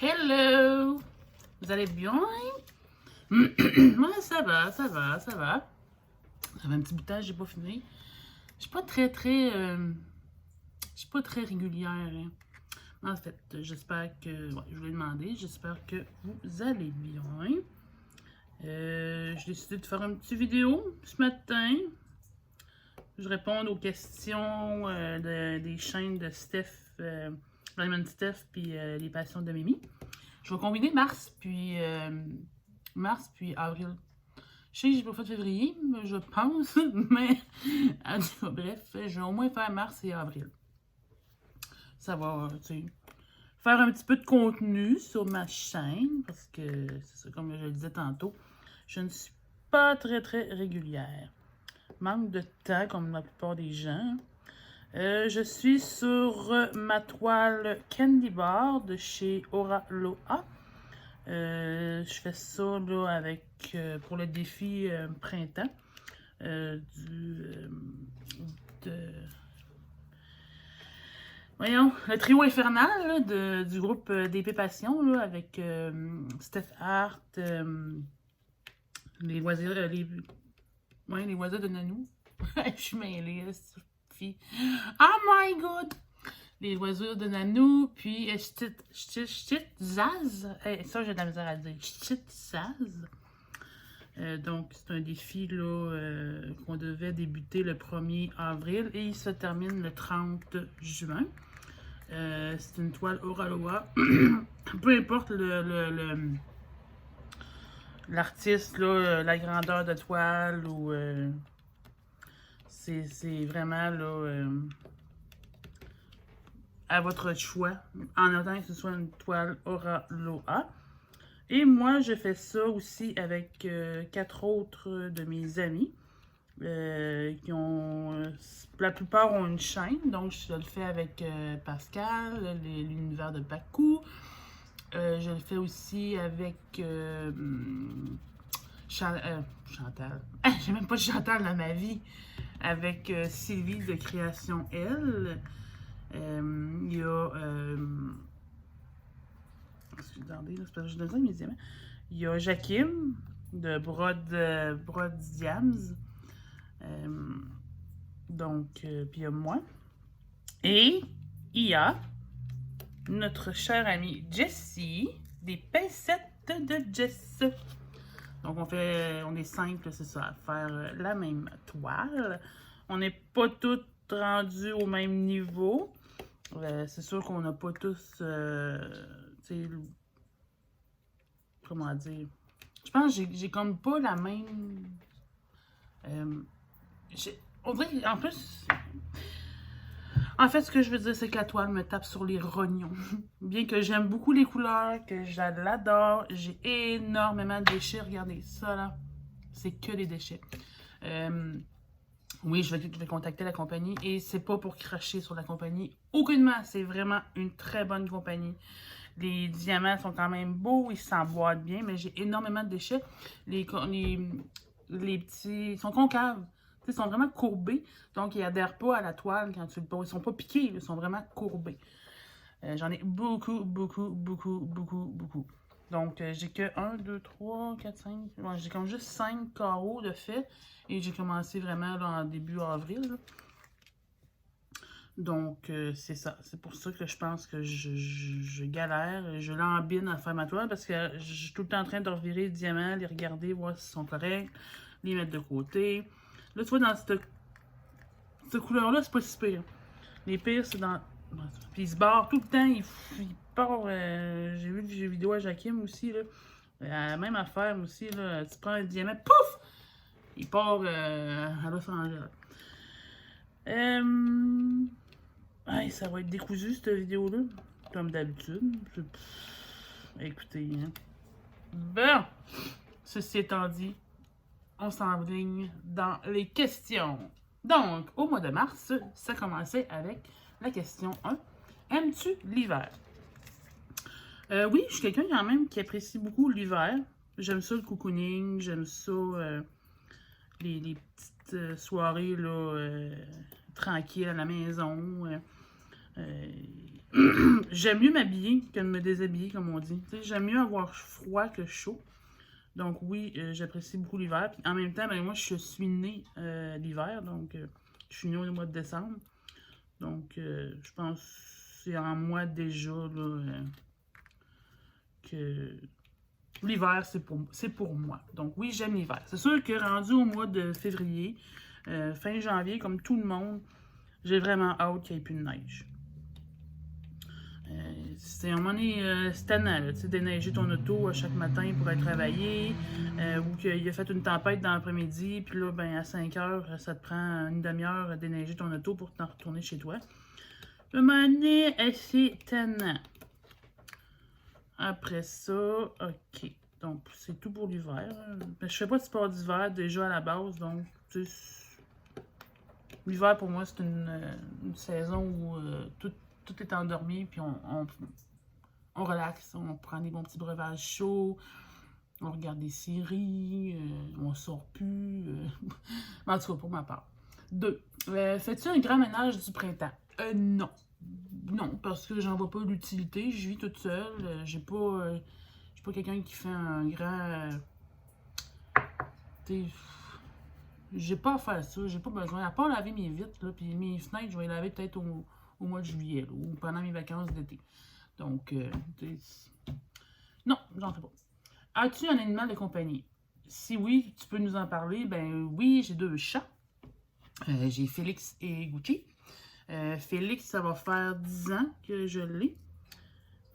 Hello! Vous allez bien? Moi, ça va, ça va, ça va. Ça fait un petit bout de temps, j'ai pas fini. Je suis pas je suis pas très régulière. Hein. En fait, j'espère que... Ouais, je voulais demander, j'espère que vous allez bien. J'ai décidé de faire une petite vidéo ce matin. Je réponds aux questions des chaînes de Steph, Raymond Steph, puis les passions de Mimi. Je vais combiner mars puis avril. Je sais que j'ai pas fait février, je pense, mais en tout cas, bref, je vais au moins faire mars et avril. Ça va, tu sais, faire un petit peu de contenu sur ma chaîne, parce que c'est ça, comme je le disais tantôt, je ne suis pas très régulière. Manque de temps, comme la plupart des gens. Je suis sur ma toile Candy Bar de chez Aura Loa. Je fais ça là, avec, pour le défi printemps voyons, le trio infernal là, du groupe d'épée passion là, avec Steph Hart, les oiseaux, les oiseaux de Nanou. Je suis mêlée, fille. Oh my god! Les oiseaux de Nanou, puis Zaz. Ça, j'ai de la misère à dire. Zaz. Donc, c'est un défi qu'on devait débuter le 1er avril et il se termine le 30 juin. C'est une toile Aura Loa. Peu importe l'artiste, la grandeur de toile, ou c'est vraiment là, à votre choix, en attendant que ce soit une toile Aura Loa. Et moi, je fais ça aussi avec 4 autres de mes amis qui ont... la plupart ont une chaîne, donc je le fais avec Pascal, l'univers de Bakou. Je le fais aussi avec Chantal. J'ai même pas de Chantal dans ma vie. Avec Sylvie de Création L. Il y a... Attendez, là, c'est parce que je donne ça immédiatement. Il y a Jakim de Brod Diams. Donc, puis il y a moi. Et il y a notre chère amie Jessie, des pincettes de Jess. Donc, on est 5, c'est ça, à faire la même toile. On n'est pas toutes rendues au même niveau. C'est sûr qu'on n'a pas tous, tu sais, comment dire. Je pense que j'ai comme pas la même. On dirait, en plus. En fait, ce que je veux dire, c'est que la toile me tape sur les rognons. Bien que j'aime beaucoup les couleurs, que je l'adore, j'ai énormément de déchets. Regardez ça, là. C'est que des déchets. Oui, je vais contacter la compagnie et c'est pas pour cracher sur la compagnie. Aucunement, c'est vraiment une très bonne compagnie. Les diamants sont quand même beaux, ils s'emboîtent bien, mais j'ai énormément de déchets. Les petits, ils sont concaves. Ils sont vraiment courbés, donc ils adhèrent pas à la toile quand tu le poses. Ils sont pas piqués, ils sont vraiment courbés. J'en ai beaucoup. Donc, j'ai que 1, 2, 3, 4, 5. Bon, j'ai comme juste 5 carreaux de fait. Et j'ai commencé vraiment là, en début avril. Là. Donc, c'est ça. C'est pour ça que je pense que je galère. Je lambine à faire ma toile parce que je suis tout le temps en train de revirer les diamants, les regarder, voir s'ils sont corrects, les mettre de côté. Là, tu vois, dans cette couleur-là, c'est pas si pire. Les pires, c'est dans... Puis il se barre tout le temps, il part... j'ai vu des vidéos à Jakim aussi, là. La même affaire aussi, là. Tu prends un diamant, pouf! Il part à Los Angeles. Ça va être décousu, cette vidéo-là. Comme d'habitude. Écoutez, hein. Bon! Ceci étant dit, on s'enligne dans les questions. Donc, au mois de mars, ça commençait avec la question 1. Aimes-tu l'hiver? Oui, je suis quelqu'un quand même qui apprécie beaucoup l'hiver. J'aime ça le cocooning, j'aime ça les petites soirées là, tranquilles à la maison. J'aime mieux m'habiller que de me déshabiller, comme on dit. J'aime mieux avoir froid que chaud. Donc oui, j'apprécie beaucoup l'hiver. Puis en même temps, ben, moi, je suis née l'hiver. Donc, je suis née au mois de décembre. Donc, je pense que c'est en moi déjà là, que l'hiver, c'est pour moi. Donc oui, j'aime l'hiver. C'est sûr que rendu au mois de février, fin janvier, comme tout le monde, j'ai vraiment hâte qu'il n'y ait plus de neige. C'est un moment donné, c'est tannant, tu sais, déneiger ton auto à chaque matin pour aller travailler, ou qu'il a fait une tempête dans l'après-midi, puis là, ben, à 5 heures, ça te prend une demi-heure à déneiger ton auto pour t'en retourner chez toi. Le moment donné, c'est tannant. Après ça, ok. Donc, c'est tout pour l'hiver. Je fais pas de sport d'hiver déjà à la base, donc, l'hiver pour moi, c'est une saison où tout est endormi, puis on relaxe, on prend des bons petits breuvages chauds, on regarde des séries, on sort plus. En tout cas, pour ma part. 2. Fais-tu un grand ménage du printemps? Non. Non, parce que j'en vois pas l'utilité. Je vis toute seule. J'ai pas quelqu'un qui fait un grand. J'ai pas à faire ça. J'ai pas besoin. À part laver mes vitres, là, puis mes fenêtres, je vais les laver peut-être au mois de juillet, là, ou pendant mes vacances d'été. Donc, non, j'en fais pas. As-tu un animal de compagnie? Si oui, tu peux nous en parler. Ben oui, j'ai 2 chats. J'ai Félix et Gucci. Félix, ça va faire 10 ans que je l'ai.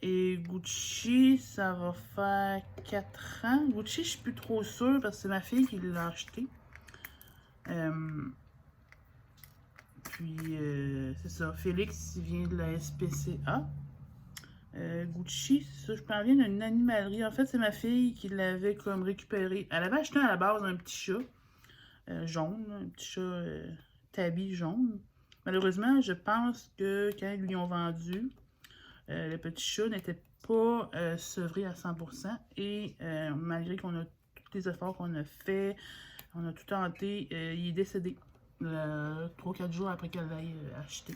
Et Gucci, ça va faire 4 ans. Gucci, je suis plus trop sûre parce que c'est ma fille qui l'a acheté. Puis, c'est ça. Félix, il vient de la SPCA. Gucci, ça, je parviens d'une animalerie. En fait, c'est ma fille qui l'avait comme récupéré. Elle avait acheté à la base un petit chat jaune, un petit chat tabby jaune. Malheureusement, je pense que quand ils lui ont vendu, le petit chat n'était pas sevré à 100%. Et malgré qu'on a tous les efforts qu'on a fait, on a tout tenté, il est décédé 3-4 jours après qu'elle l'ait acheté.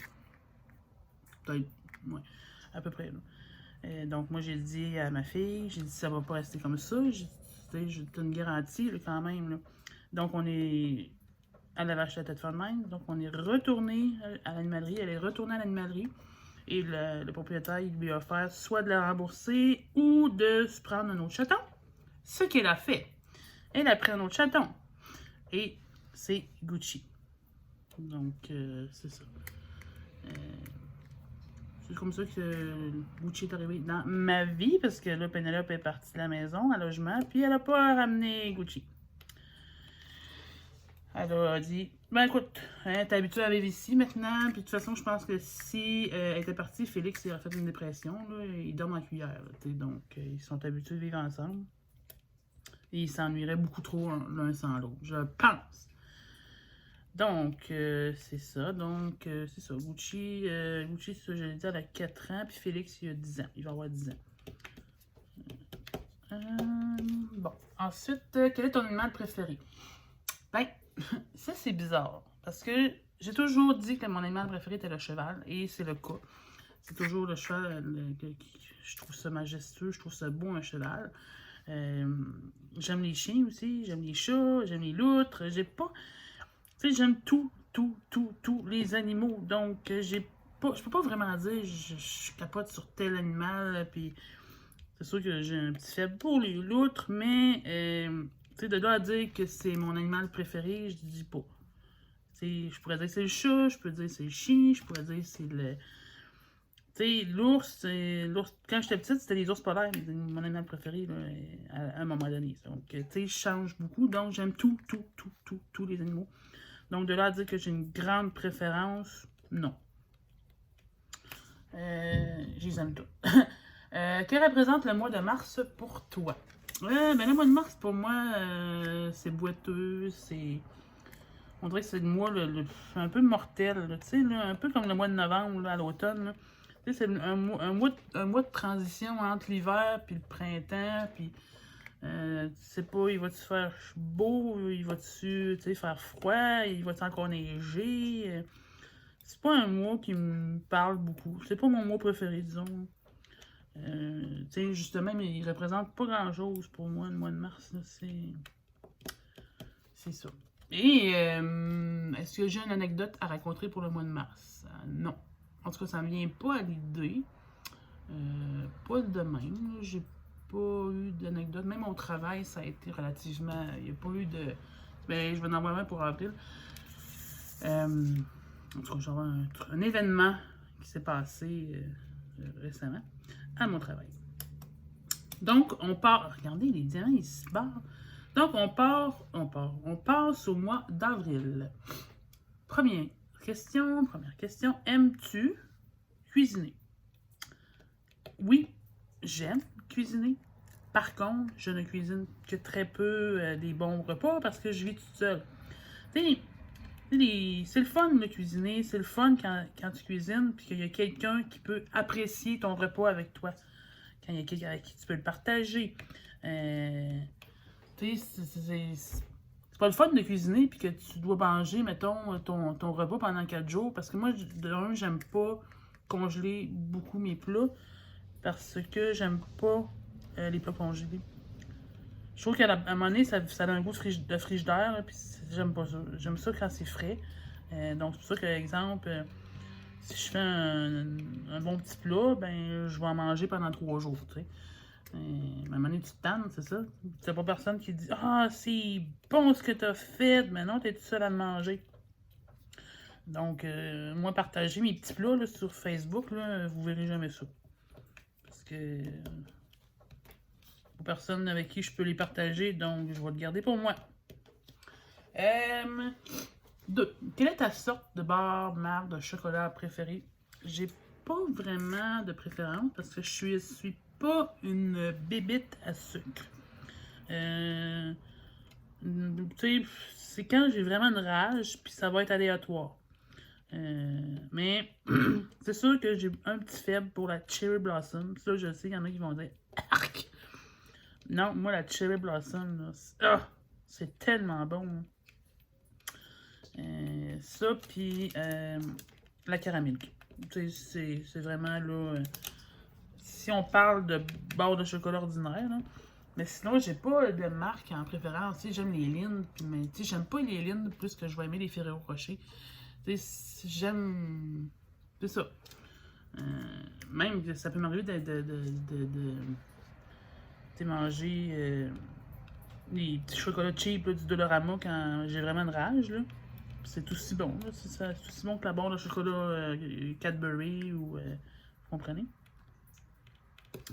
Peut-être, ouais, à peu près. Donc, moi, j'ai dit à ma fille, j'ai dit, ça va pas rester comme ça. J'ai une garantie, là, quand même. Là. Donc, elle avait acheté la tête de même. Donc, on est retourné à l'animalerie. Elle est retournée à l'animalerie. Et le propriétaire, il lui a offert soit de la rembourser ou de se prendre un autre chaton. Ce qu'elle a fait. Elle a pris un autre chaton. Et c'est Gucci. Donc, c'est ça. C'est comme ça que Gucci est arrivé dans ma vie, parce que là, Penelope est partie de la maison, à logement, puis elle n'a pas ramené Gucci. Elle a dit, ben écoute, hein, t'es habituée à vivre ici maintenant, puis de toute façon, je pense que si elle était partie, Félix il aurait fait une dépression, là, ils dorment en cuillère, là, donc ils sont habitués de vivre ensemble. Et ils s'ennuieraient beaucoup trop l'un sans l'autre, je pense. Donc, c'est ça. Donc, c'est ça. Gucci, ça, je l'ai dit, elle a 4 ans. Puis Félix, il a 10 ans. Il va avoir 10 ans. Bon. Ensuite, quel est ton animal préféré? Ben, ça, c'est bizarre. Parce que j'ai toujours dit que mon animal préféré était le cheval. Et c'est le cas. C'est toujours le cheval. Je trouve ça majestueux. Je trouve ça beau, un cheval. J'aime les chiens aussi. J'aime les chats. J'aime les loutres. J'ai pas... Tu sais, j'aime tous les animaux. Donc, je peux pas vraiment dire je capote sur tel animal. Puis, c'est sûr que j'ai un petit faible pour les loutres, mais, tu sais, de là à dire que c'est mon animal préféré, je dis pas. Tu sais, je pourrais dire que c'est le chat, je pourrais dire que c'est le chien, je pourrais dire que c'est le... Tu sais, l'ours, quand j'étais petite, c'était les ours polaires, mon animal préféré, là, à un moment donné. Donc, tu sais, je change beaucoup. Donc, j'aime tous les animaux. Donc, de là à dire que j'ai une grande préférence, non. Je les aime tous. Que représente le mois de mars pour toi? Ben, le mois de mars, pour moi, c'est boiteux, c'est... On dirait que c'est le mois un peu mortel, tu sais, un peu comme le mois de novembre, là, à l'automne. Tu sais, c'est un mois de transition entre l'hiver puis le printemps, puis... tu sais pas, il va-tu faire beau, il va-tu faire froid, il va-tu encore neiger? c'est pas un mois qui me parle beaucoup. C'est pas mon mois préféré, disons. Tu sais, justement, mais il représente pas grand-chose pour moi, le mois de mars. C'est ça. Et est-ce que j'ai une anecdote à raconter pour le mois de mars? Non. En tout cas, ça me vient pas à l'idée. Pas de même. J'ai pas eu d'anecdote. Même au travail, ça a été relativement... Il n'y a pas eu de... Ben, je vais en avoir un pour avril. En tout cas, j'aurai un événement qui s'est passé récemment à mon travail. Donc, on part... Regardez, les diamants, ils se barrent. Donc, on passe au mois d'avril. Première question. Aimes-tu cuisiner? Oui, j'aime cuisiner. Par contre, je ne cuisine que très peu des bons repas parce que je vis toute seule. C'est le fun de cuisiner, c'est le fun quand tu cuisines puis qu'il y a quelqu'un qui peut apprécier ton repas avec toi. Quand il y a quelqu'un avec qui tu peux le partager. C'est pas le fun de cuisiner puis que tu dois manger, mettons, ton repas pendant 4 jours. Parce que moi, j'aime pas congeler beaucoup mes plats parce que j'aime pas les plats congelés. Je trouve qu'à un moment donné, ça a un goût de frigidaire, puis j'aime pas ça. J'aime ça quand c'est frais. Donc, c'est pour ça que, par exemple, si je fais un bon petit plat, ben, je vais en manger pendant 3 jours, tu sais. À un moment donné, tu te tannes, c'est ça. C'est pas personne qui dit « Ah, c'est bon ce que t'as fait! » Mais non, t'es tout seul à le manger. Donc, moi, partager mes petits plats là, sur Facebook, là, vous verrez jamais ça. Parce que... personne avec qui je peux les partager, donc je vais le garder pour moi. 2. Quelle est ta sorte de beurre, marque de chocolat préférée? J'ai pas vraiment de préférence parce que je suis pas une bébite à sucre. Tu sais, c'est quand j'ai vraiment une rage, puis ça va être aléatoire. Mais c'est sûr que j'ai un petit faible pour la Cherry Blossom. Ça, je sais qu'il y en a qui vont dire Arc! Non, moi, la Cherry Blossom, c'est tellement bon. Ça, puis la caramel. C'est vraiment, là... si on parle de barre de chocolat ordinaire, là, mais sinon, j'ai pas de marque en préférence. J'aime les Lindt, mais j'aime pas les Lindt plus que je vais aimer les Ferrero Rocher. J'aime... C'est ça. Même, ça peut m'arriver de manger les petits chocolats cheap là, du Dollarama quand j'ai vraiment de rage. C'est aussi bon. C'est aussi bon que la barre de chocolat Cadbury ou... vous comprenez?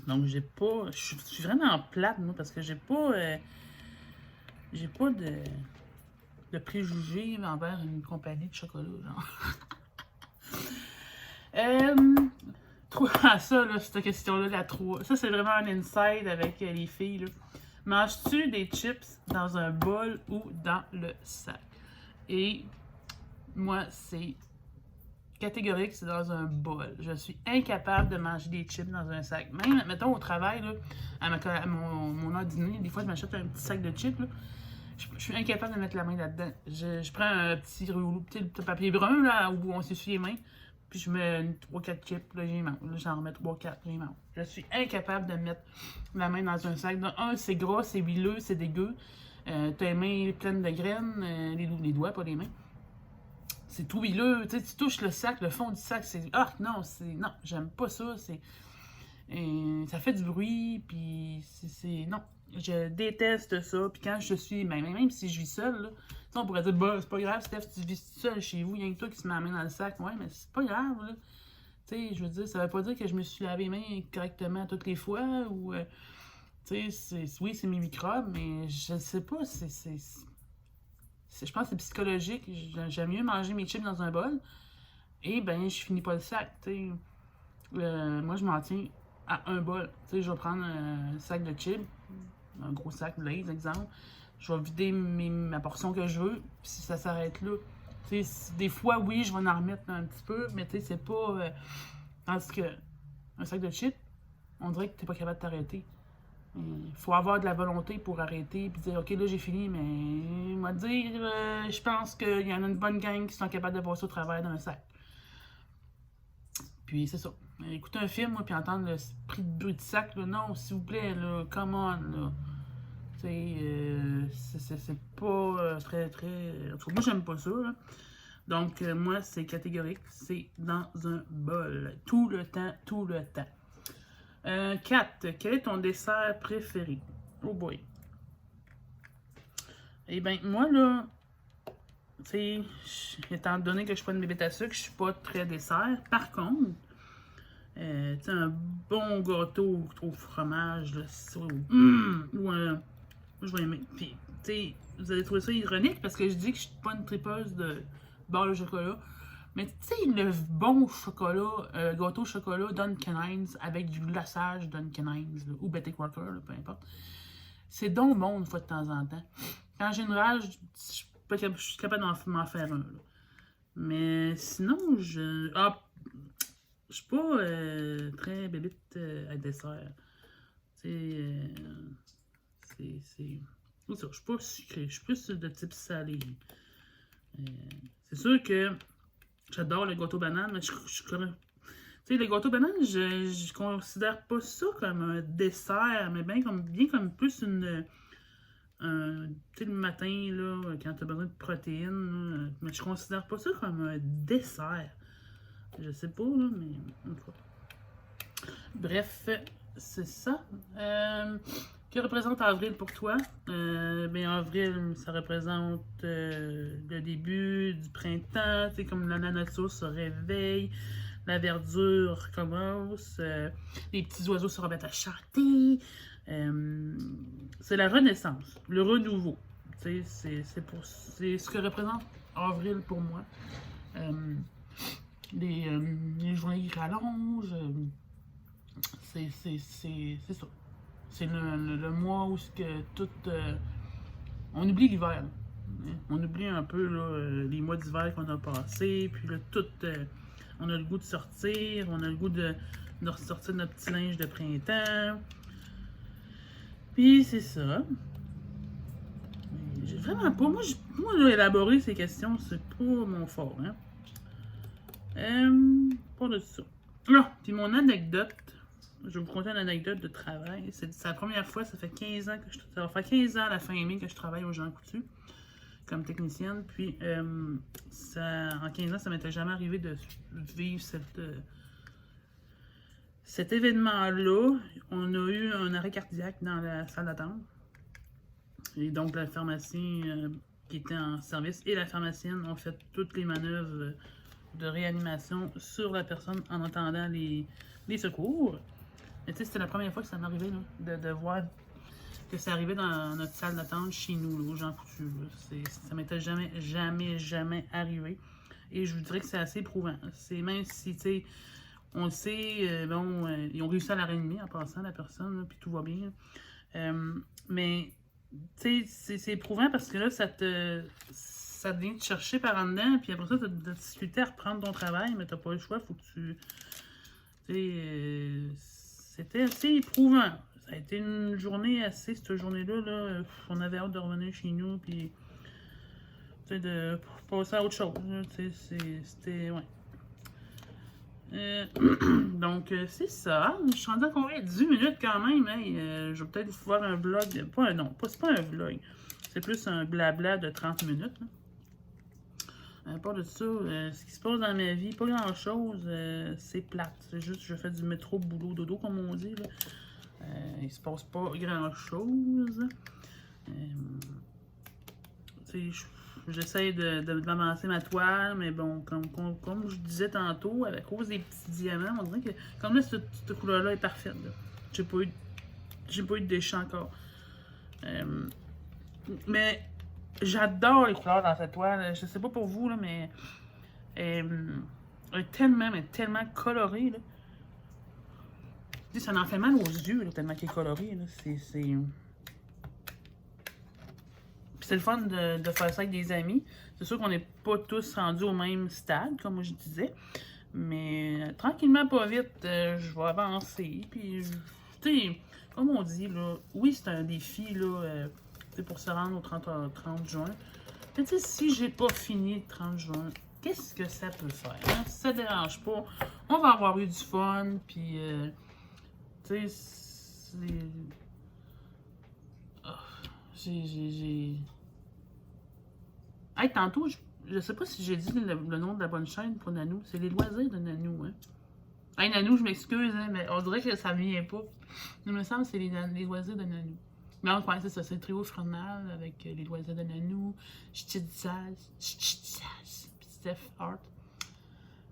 Donc, j'ai pas... Je suis vraiment plate, moi, parce que j'ai pas de préjugés envers une compagnie de chocolat, genre. Ça, là, cette question-là, la 3. Ça, c'est vraiment un inside avec les filles, là. Manges-tu des chips dans un bol ou dans le sac? Et moi, c'est catégorique, c'est dans un bol. Je suis incapable de manger des chips dans un sac. Même, mettons, au travail, là, à mon heure dîner, des fois, je m'achète un petit sac de chips, là. Je suis incapable de mettre la main là-dedans. Je prends un petit rouleau, petit papier brun, là, où on s'essuie les mains, puis je mets 3-4 chips, là, j'y mange. Là, j'en remets 3-4, j'y mange. Je suis incapable de mettre la main dans un sac. C'est gras, c'est huileux, c'est dégueu. T'as les mains pleines de graines, les doigts, pas les mains. C'est tout huileux, tu sais, tu touches le sac, le fond du sac, c'est... Ah, non, non, j'aime pas ça, ça fait du bruit, puis non, je déteste ça, puis quand je suis... Même si je vis seule, là, on pourrait dire, bah, c'est pas grave, Steph, tu vis seule chez vous, il y a que toi qui se met la main dans le sac, ouais, mais c'est pas grave, là. Tu sais, je veux dire, ça veut pas dire que je me suis lavé les mains correctement toutes les fois, ou... tu sais, oui, c'est mes microbes, mais je sais pas, je pense que c'est psychologique. J'aime mieux manger mes chips dans un bol. Et ben, je finis pas le sac. Moi, je m'en tiens à un bol. Je vais prendre un sac de chips, un gros sac de Lay's, exemple. Je vais vider ma portion que je veux. Puis si ça s'arrête là. Des fois, oui, je vais en remettre un petit peu. Mais c'est pas. Tandis que un sac de chips, on dirait que t'es pas capable de t'arrêter. Il faut avoir de la volonté pour arrêter et dire ok, là j'ai fini, mais je pense qu'il y en a une bonne gang qui sont capables de passer au travers d'un sac. Puis c'est ça. Écouter un film, moi, puis entendre le prix de bruit de sac, là, non, s'il vous plaît, là, come on, là. Tu sais, c'est pas très, très... En tout cas, moi, j'aime pas ça, là. Donc, moi, c'est catégorique, c'est dans un bol. Tout le temps, tout le temps. 4. Quel est ton dessert préféré? Oh boy. Eh bien, moi, là, tu sais, étant donné que je suis pas une bébête à sucre, je suis pas très dessert. Par contre, tu sais, un bon gâteau au fromage, là, ou un... Je vais aimer. Puis, tu sais, vous allez trouver ça ironique parce que je dis que je suis pas une tripeuse de beurre au chocolat. Mais tu sais, le bon chocolat, gâteau au chocolat Dunkin' Hines avec du glaçage Dunkin' Hines, là, ou Betty Crocker, là, peu importe. C'est donc bon une fois de temps en temps. Quand j'ai une rage, je suis capable m'en faire un. Là. Mais sinon, je suis pas très bébite à dessert. C'est ça, je suis pas sucré, je suis plus de type salé. C'est sûr que j'adore le gâteau banane, mais je connais. Tu sais, le gâteau banane, je considère pas ça comme un dessert, mais bien comme plus une. Tu sais, le matin, là, quand tu as besoin de protéines, là, mais je considère pas ça comme un dessert. Je sais pas, là, mais en tout cas. Bref, c'est ça. Que représente avril pour toi? Ben, avril, ça représente le début du printemps, tu sais, comme la nature se réveille, la verdure commence, les petits oiseaux se remettent à chanter. C'est la renaissance, le renouveau. Tu sais, c'est ce que représente avril pour moi. Les journées qui rallongent, c'est ça. C'est le mois où que tout. On oublie l'hiver. On oublie un peu là, les mois d'hiver qu'on a passés. Puis là, tout. On a le goût de sortir. On a le goût de ressortir notre petit linge de printemps. Puis c'est ça. J'ai vraiment pas. Moi là, élaborer ces questions, c'est pas mon fort. Hein? Pas de ça. Ah, puis mon anecdote. Je vais vous conter une anecdote de travail. C'est la première fois, ça fait 15 ans que ça va faire 15 ans à la fin mai que je travaille au Jean Coutu comme technicienne. Puis en 15 ans, ça m'était jamais arrivé de vivre cet événement-là. On a eu un arrêt cardiaque dans la salle d'attente. Et donc la pharmacie qui était en service et la pharmacienne ont fait toutes les manœuvres de réanimation sur la personne en entendant les secours. Mais tu sais, c'était la première fois que ça m'arrivait de voir que ça arrivait dans notre salle d'attente chez nous, là, au Jean Coutu. Ça m'était jamais arrivé. Et je vous dirais que c'est assez éprouvant. C'est même si, tu sais, on le sait, ils ont réussi à la réanimer en passant, la personne, là, puis tout va bien. Mais, tu sais, c'est éprouvant parce que là, ça vient te chercher par en dedans, puis après ça, tu as de la difficulté à reprendre ton travail, mais tu n'as pas le choix, faut que tu... Tu sais, c'était assez éprouvant. Ça a été une journée assez, cette journée-là, là, on avait hâte de revenir chez nous, puis de passer à autre chose. C'était, ouais. Donc, c'est ça. Je suis rendu à combien? 10 minutes quand même. Hein? Je vais peut-être vous faire un vlog. C'est pas un vlog. C'est plus un blabla de 30 minutes. À part de ça, ce qui se passe dans ma vie, pas grand-chose. C'est plate. C'est juste que je fais du métro, boulot, dodo, comme on dit. Là. Il se passe pas grand-chose. J'essaie d'avancer ma toile, mais bon, comme je disais tantôt, à cause des petits diamants, on dirait que comme là, cette couleur-là est parfaite. J'ai pas eu de déchets encore. Mais j'adore les couleurs dans cette toile. Je sais pas pour vous, là, mais elle est tellement colorée. Là. Ça en fait mal aux yeux, là, tellement qu'elle est colorée. Là. C'est le fun de faire ça avec des amis. C'est sûr qu'on n'est pas tous rendus au même stade, comme je disais. Mais tranquillement, pas vite, je vais avancer. Puis, tu sais, comme on dit, là, oui, c'est un défi là, pour se rendre au 30 juin. Mais tu sais, si j'ai pas fini le 30 juin, qu'est-ce que ça peut faire? Hein? Si ça ne dérange pas, on va avoir eu du fun, puis, tu sais, ah, j'ai... Hey, tantôt, je sais pas si j'ai dit le nom de la bonne chaîne pour Nanou. C'est les loisirs de Nanou, hein. Hey, Nanou, je m'excuse, hein, mais on dirait que ça ne vient pas. Il me semble que c'est les loisirs de Nanou. Donc, ouais, c'est ça, c'est le trio frontal avec les loisirs de Nanou, Ch'titsaz, puis Steph Hart.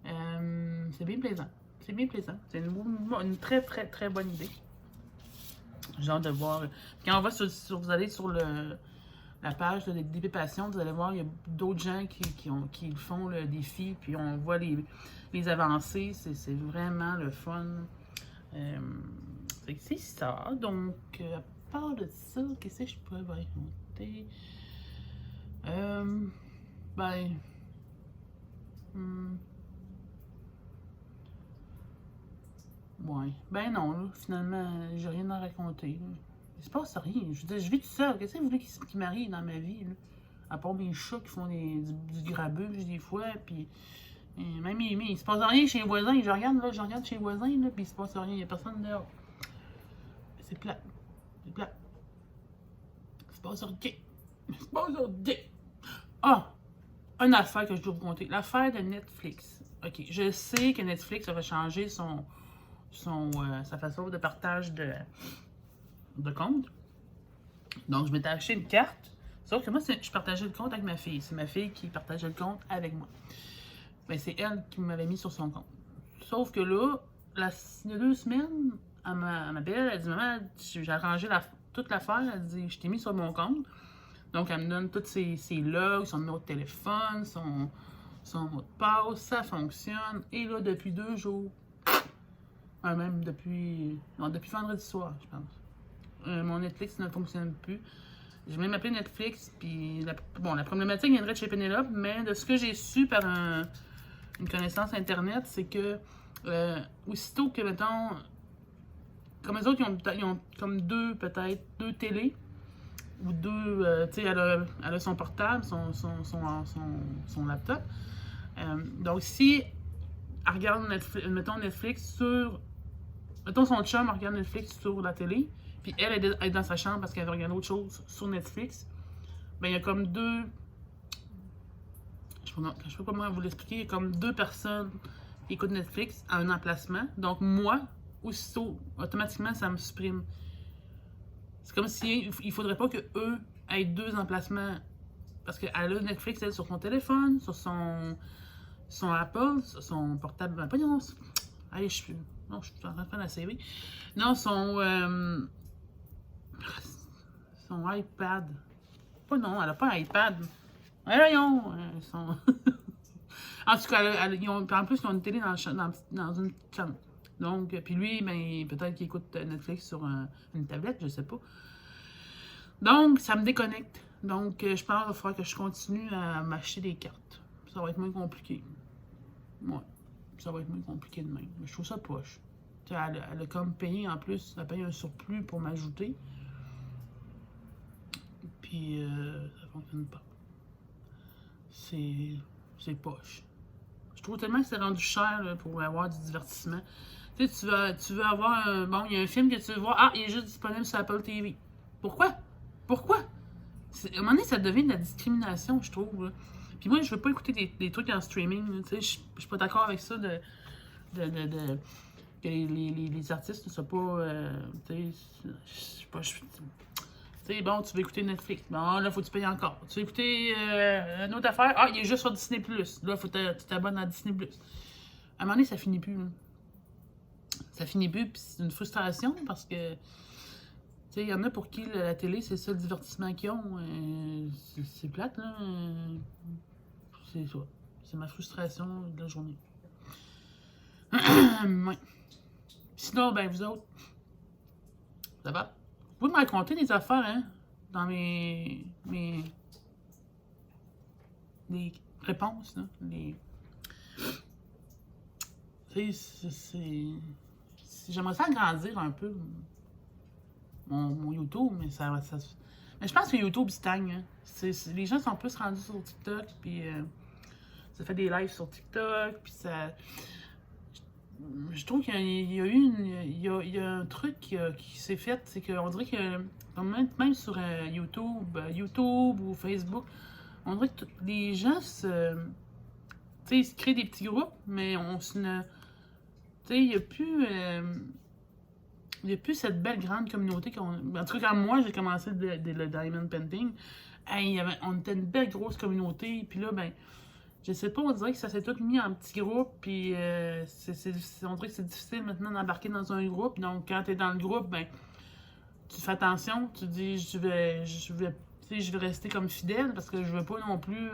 C'est bien plaisant. C'est bien plaisant. C'est une très, très, très bonne idée. J'ai hâte de voir. Quand on va vous allez sur la page de DP Passion, vous allez voir, il y a d'autres gens qui font le défi, puis on voit les avancées. C'est vraiment le fun. C'est ça. Donc, à part de ça, qu'est-ce que je pourrais vous raconter? Ben... Ouais. Ben non, là, finalement, j'ai rien à raconter. Là. Il se passe rien. Je veux dire, je vis tout seul. Qu'est-ce que vous voulez qui m'arrive dans ma vie, là? À part mes chats qui font du grabuge des fois, puis... même il se passe rien chez les voisins. Je regarde chez les voisins, là, puis il se passe rien. Il n'y a personne dehors. C'est plat. C'est plat. Il se passe rien. Il se passe rien. Ah! Une affaire que je dois vous conter. L'affaire de Netflix. OK. Je sais que Netflix a changé sa façon de partage de compte. Donc, je m'étais acheté une carte. Sauf que moi, je partageais le compte avec ma fille. C'est ma fille qui partageait le compte avec moi. Ben, c'est elle qui m'avait mis sur son compte. Sauf que là, il y a 2 semaines, elle m'appelle, elle dit « Maman, j'ai arrangé toute l'affaire. » Elle dit « Je t'ai mis sur mon compte. » Donc, elle me donne tous ses logs, son numéro de téléphone, son mot de passe. Ça fonctionne. Et là, depuis 2 jours, même depuis vendredi soir, je pense. Mon Netflix ne fonctionne plus. J'ai même appelé Netflix, puis la problématique viendrait de chez Penelope, mais de ce que j'ai su par une connaissance Internet, c'est que aussitôt que, mettons, comme les autres, ils ont comme deux télés, ou 2, tu sais, elle a son portable, son laptop. Donc, si elle regarde Netflix sur... Mettons, son chum regarde Netflix sur la télé, puis elle est dans sa chambre parce qu'elle veut regarder autre chose sur Netflix, ben il y a comme 2... Je sais pas comment vous l'expliquer. Il y a comme 2 personnes qui écoutent Netflix à un emplacement. Donc, moi, automatiquement, ça me supprime. C'est comme si il faudrait pas que eux aient 2 emplacements. Parce qu'elle a Netflix, elle, sur son téléphone, sur son Apple, sur son portable. Ben, pas non. Allez, je suis en train de faire la série. Non, son iPad. Pas non, elle a pas un iPad. Voyons, en tout cas, en plus, ils ont une télé dans une chambre. Donc, puis lui, ben, peut-être qu'il écoute Netflix sur une tablette, je sais pas. Donc, ça me déconnecte. Donc, je pense qu'il va falloir que je continue à m'acheter des cartes. Ça va être moins compliqué. Ouais, ça va être moins compliqué de même. Mais je trouve ça poche. Elle a comme payé en plus, elle a payé un surplus pour m'ajouter. Puis, ça fonctionne pas. C'est poche. Je trouve tellement que c'est rendu cher là, pour avoir du divertissement. Tu sais, tu veux avoir un... Bon, il y a un film que tu veux voir. Ah, il est juste disponible sur Apple TV. Pourquoi? Pourquoi? À un moment donné, ça devient de la discrimination, je trouve. Là. Puis moi, je veux pas écouter des trucs en streaming. Tu sais, je suis pas d'accord avec ça que les artistes ne soient pas... tu sais, je sais pas... Tu sais, bon, tu veux écouter Netflix. Bon, là, faut que tu payes encore. Tu veux écouter une autre affaire. Ah, il est juste sur Disney+. Là, faut que tu t'abonnes à Disney+. À un moment donné, ça finit plus. Là. Ça finit plus, puis c'est une frustration parce que... Tu sais, il y en a pour qui la télé, c'est le seul divertissement qu'ils ont. C'est plate, là. C'est ça. C'est ma frustration de la journée. Ouais. Sinon, ben, vous autres, ça va? Vous pouvez me raconter des affaires, hein, dans mes réponses, là. J'aimerais ça agrandir un peu mon YouTube, mais mais je pense que YouTube stagne. Hein. Les gens sont plus rendus sur TikTok, puis ça fait des lives sur TikTok, puis ça... je trouve qu'il y a eu il y a un truc qui s'est fait, c'est qu'on dirait que même sur YouTube ou Facebook, on dirait que les gens tu sais, ils se créent des petits groupes, mais on se ne, tu sais, il y a plus cette belle grande communauté qu'on, en tout cas quand moi j'ai commencé le diamond painting, hey, on était une belle grosse communauté, puis là ben je sais pas, on dirait que ça s'est tout mis en petits groupes, puis on dirait que c'est difficile maintenant d'embarquer dans un groupe. Donc, quand t'es dans le groupe, ben, tu fais attention, tu dis, tu sais, je vais rester comme fidèle parce que je veux pas non plus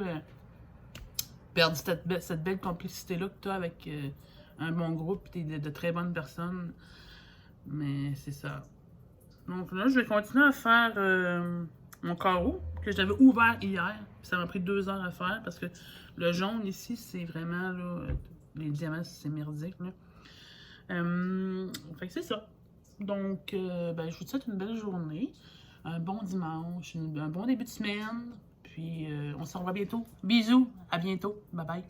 perdre cette belle complicité-là que t'as avec un bon groupe et de très bonnes personnes. Mais c'est ça. Donc là, je vais continuer à faire mon carreau que j'avais ouvert hier. Puis ça m'a pris 2 heures à faire parce que le jaune ici, c'est vraiment là, les diamants, c'est merdique. Là. Fait que c'est ça. Donc, ben, je vous souhaite une belle journée, un bon dimanche, un bon début de semaine. Puis on se revoit bientôt. Bisous, à bientôt. Bye bye.